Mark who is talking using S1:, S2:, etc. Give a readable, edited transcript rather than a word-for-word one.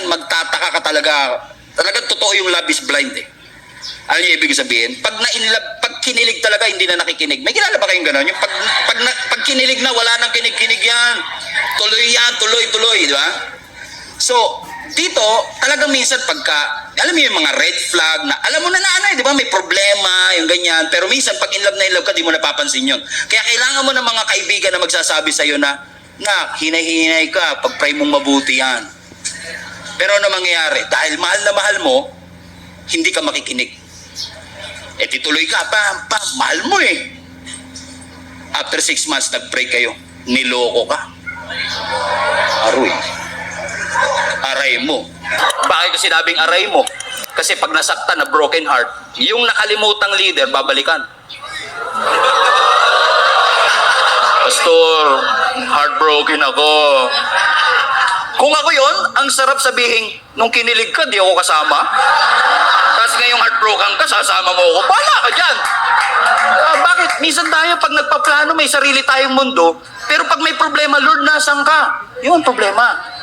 S1: minsan magtataka ka talaga. Talagang totoo yung love is blind eh. Ano yung ibig sabihin? Pag kinilig talaga, hindi na nakikinig. May kilala ba kayong gano'n? Yung pag kinilig na, wala nang kinig-kinig yan. Tuloy yan, tuloy, di ba? So, dito, talagang minsan pagka, alam mo yung mga red flag na, alam mo na ano, di ba, may problema, yung ganyan. Pero minsan, pag in love ka, di mo napapansin yun. Kaya kailangan mo ng mga kaibigan na magsasabi sa'yo na, hinay-hinay ka, pag-pray mong mabuti yan. Pero ano mangyayari? Dahil mahal na mahal mo, hindi ka makikinig. Eh, tituloy ka, mahal mo eh. After 6 months, nag-pray kayo. Niloko ka. Aroy. Aray mo. Bakit ko sinabing aray mo? Kasi pag nasaktan na broken heart, yung nakalimutang leader, babalikan. Pastor, heartbroken ako. Kung ako yon, ang sarap sabihin, nung kinilig ka, di ako kasama. Tapos ngayong heartbroken ka, sasama mo ako. Pala ka dyan. Bakit? Minsan tayo, pag nagpaplano, may sarili tayong mundo. Pero pag may problema, Lord, nasan ka? Yun, problema.